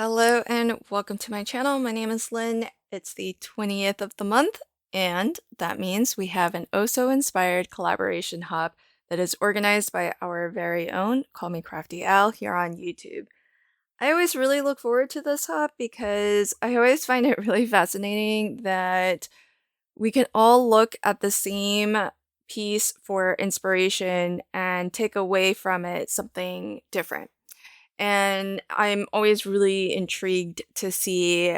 Hello and welcome to my channel. My name is Lynn. It's the 20th of the month, and that means we have an Oh-So-Inspired collaboration hub that is organized by our very own Call Me Crafty Al here on YouTube. I always really look forward to this hub because I always find it really fascinating that we can all look at the same piece for inspiration and take away from it something different. And I'm always really intrigued to see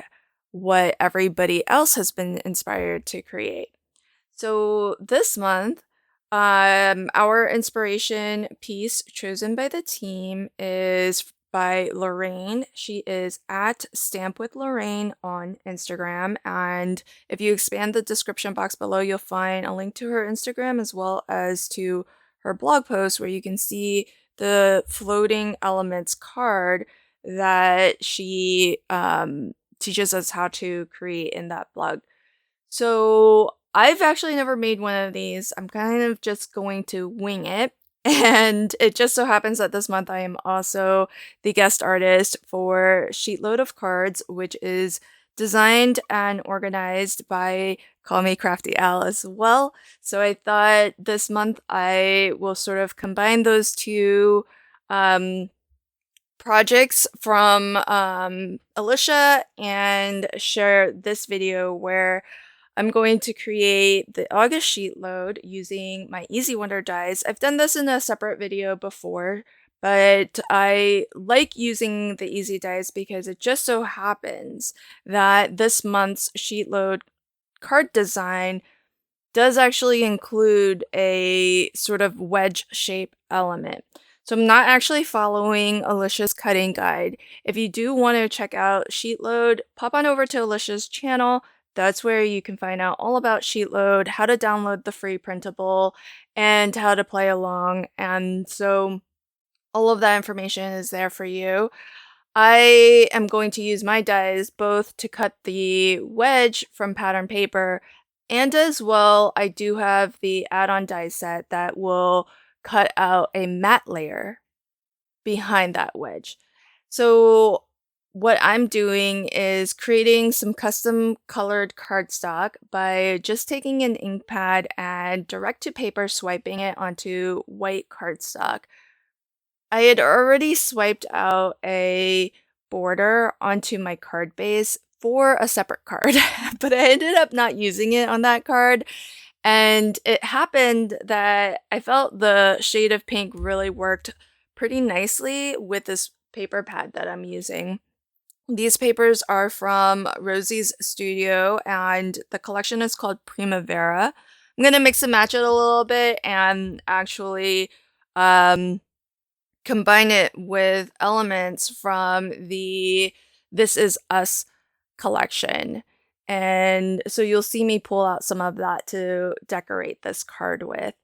what everybody else has been inspired to create. So this month, our inspiration piece chosen by the team is by Lorraine. She is at Stamp with Lorraine on Instagram. And if you expand the description box below, you'll find a link to her Instagram as well as to her blog post where you can see the floating elements card that she teaches us how to create in that blog. So I've actually never made one of these. I'm kind of just going to wing it. And it just so happens that this month I am also the guest artist for Sheetload of Cards, which is designed and organized by Call Me Crafty Al as well. So I thought this month I will sort of combine those two projects from Alicia and share this video where I'm going to create the August sheet load using my Easy Wonder dies. I've done this in a separate video before, but I like using the Easy dies because it just so happens that this month's sheet load card design does actually include a sort of wedge shape element. So I'm not actually following Alicia's cutting guide. If you do want to check out Sheetload, pop on over to Alicia's channel. That's where you can find out all about Sheetload, how to download the free printable, and how to play along. And so all of that information is there for you. I am going to use my dies both to cut the wedge from pattern paper, and as well I do have the add-on die set that will cut out a matte layer behind that wedge. So what I'm doing is creating some custom colored cardstock by just taking an ink pad and direct to paper swiping it onto white cardstock. I had already swiped out a border onto my card base for a separate card, but I ended up not using it on that card. And it happened that I felt the shade of pink really worked pretty nicely with this paper pad that I'm using. These papers are from Rosie's Studio, and the collection is called Primavera. I'm going to mix and match it a little bit and actually combine it with elements from the This Is Us collection. And so you'll see me pull out some of that to decorate this card with.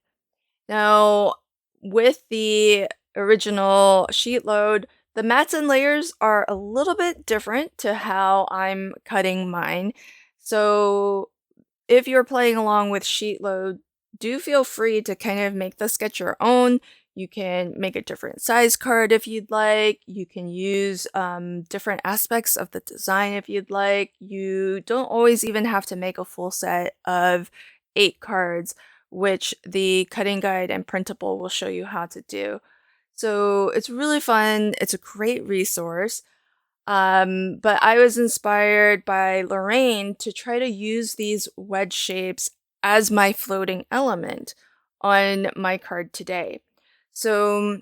Now, with the original sheet load, the mats and layers are a little bit different to how I'm cutting mine. So if you're playing along with sheet load, do feel free to kind of make the sketch your own. You can make a different size card if you'd like. You can use different aspects of the design if you'd like. You don't always even have to make a full set of 8 cards, which the cutting guide and printable will show you how to do. So it's really fun. It's a great resource. But I was inspired by Lorraine to try to use these wedge shapes as my floating element on my card today. So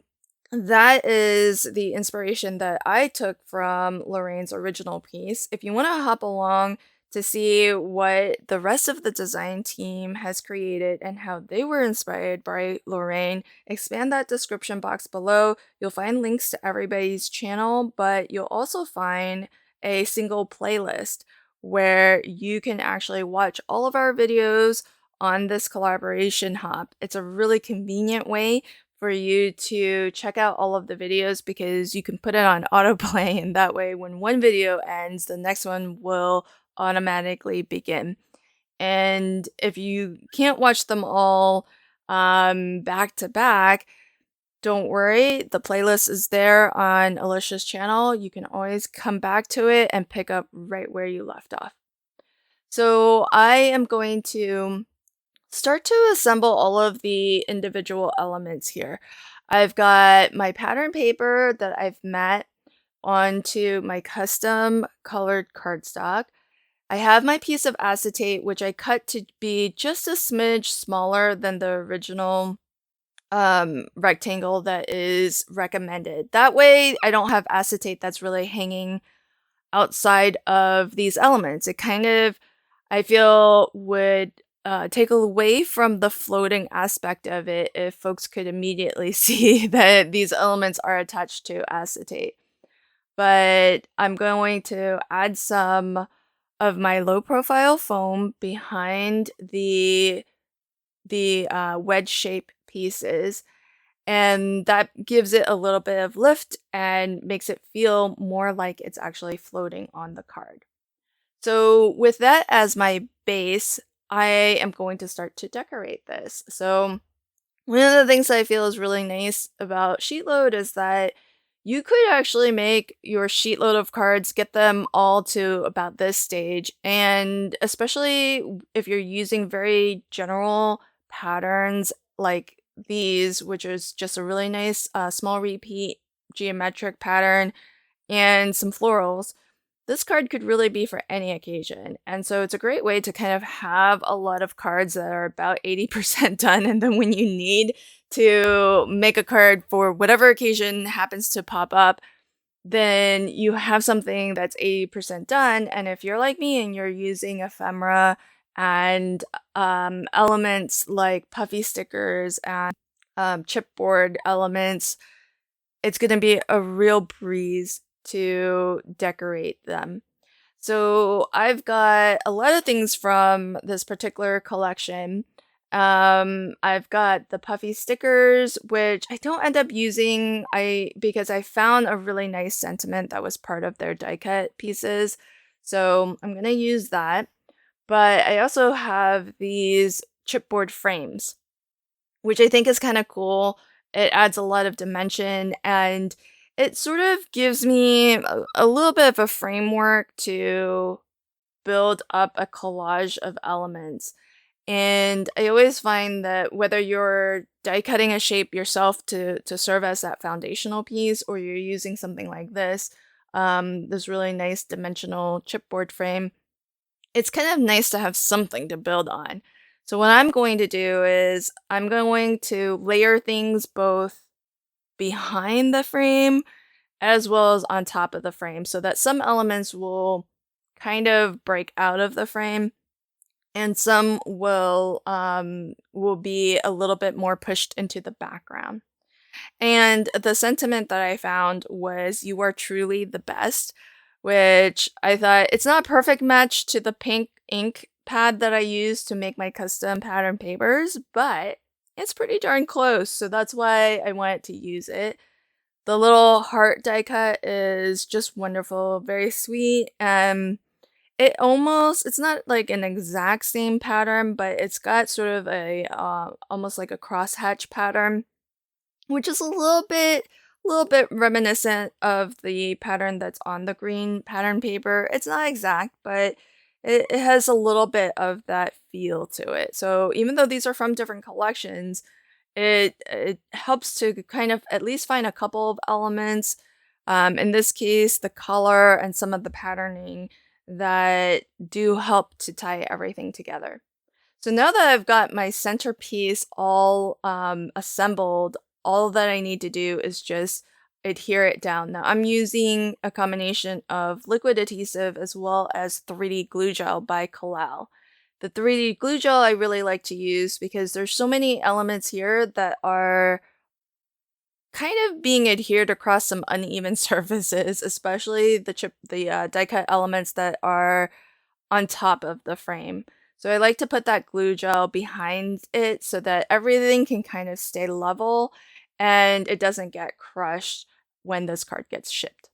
that is the inspiration that I took from Lorraine's original piece. If you want to hop along to see what the rest of the design team has created and how they were inspired by Lorraine, expand that description box below. You'll find links to everybody's channel, but you'll also find a single playlist where you can actually watch all of our videos on this collaboration hub. It's a really convenient way for you to check out all of the videos because you can put it on autoplay, and that way when one video ends, the next one will automatically begin. And if you can't watch them all back to back, don't worry, the playlist is there on Alicia's channel. You can always come back to it and pick up right where you left off. So I am going to start to assemble all of the individual elements here. I've got my pattern paper that I've mat onto my custom colored cardstock. I have my piece of acetate, which I cut to be just a smidge smaller than the original rectangle that is recommended. That way I don't have acetate that's really hanging outside of these elements. It kind of, I feel, would take away from the floating aspect of it if folks could immediately see that these elements are attached to acetate. But I'm going to add some of my low profile foam behind the wedge shape pieces, and that gives it a little bit of lift and makes it feel more like it's actually floating on the card. So with that as my base, I am going to start to decorate this. So one of the things I feel is really nice about sheet load is that you could actually make your sheet load of cards, get them all to about this stage, and especially if you're using very general patterns like these, which is just a really nice small repeat geometric pattern and some florals, this card could really be for any occasion. And so it's a great way to kind of have a lot of cards that are about 80% done. And then when you need to make a card for whatever occasion happens to pop up, then you have something that's 80% done. And if you're like me and you're using ephemera and elements like puffy stickers and chipboard elements, it's going to be a real breeze to decorate them. So I've got a lot of things from this particular collection. I've got the puffy stickers, which I don't end up using because I found a really nice sentiment that was part of their die cut pieces. So I'm gonna use that. But I also have these chipboard frames, which I think is kind of cool. It adds a lot of dimension and it sort of gives me a little bit of a framework to build up a collage of elements. And I always find that whether you're die cutting a shape yourself to serve as that foundational piece, or you're using something like this really nice dimensional chipboard frame, it's kind of nice to have something to build on. So what I'm going to do is I'm going to layer things both behind the frame as well as on top of the frame so that some elements will kind of break out of the frame and some will be a little bit more pushed into the background. And the sentiment that I found was "You are truly the best," which I thought it's not a perfect match to the pink ink pad that I use to make my custom pattern papers, but it's pretty darn close, so that's why I wanted to use it. The little heart die cut is just wonderful, very sweet, and it's not like an exact same pattern, but it's got sort of a almost like a crosshatch pattern, which is a little bit reminiscent of the pattern that's on the green pattern paper. It's not exact, but it has a little bit of that feel to it. So even though these are from different collections, it helps to kind of at least find a couple of elements, in this case, the color and some of the patterning that do help to tie everything together. So now that I've got my centerpiece all assembled, all that I need to do is just adhere it down. Now I'm using a combination of liquid adhesive as well as 3D glue gel by Collab. The 3D glue gel I really like to use because there's so many elements here that are kind of being adhered across some uneven surfaces, especially the die cut elements that are on top of the frame. So I like to put that glue gel behind it so that everything can kind of stay level and it doesn't get crushed when this card gets shipped.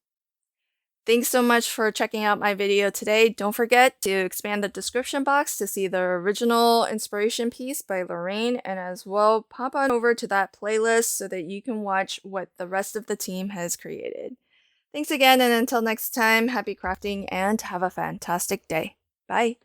Thanks so much for checking out my video today. Don't forget to expand the description box to see the original inspiration piece by Lorraine, and as well pop on over to that playlist so that you can watch what the rest of the team has created. Thanks again, and until next time, happy crafting and have a fantastic day. Bye!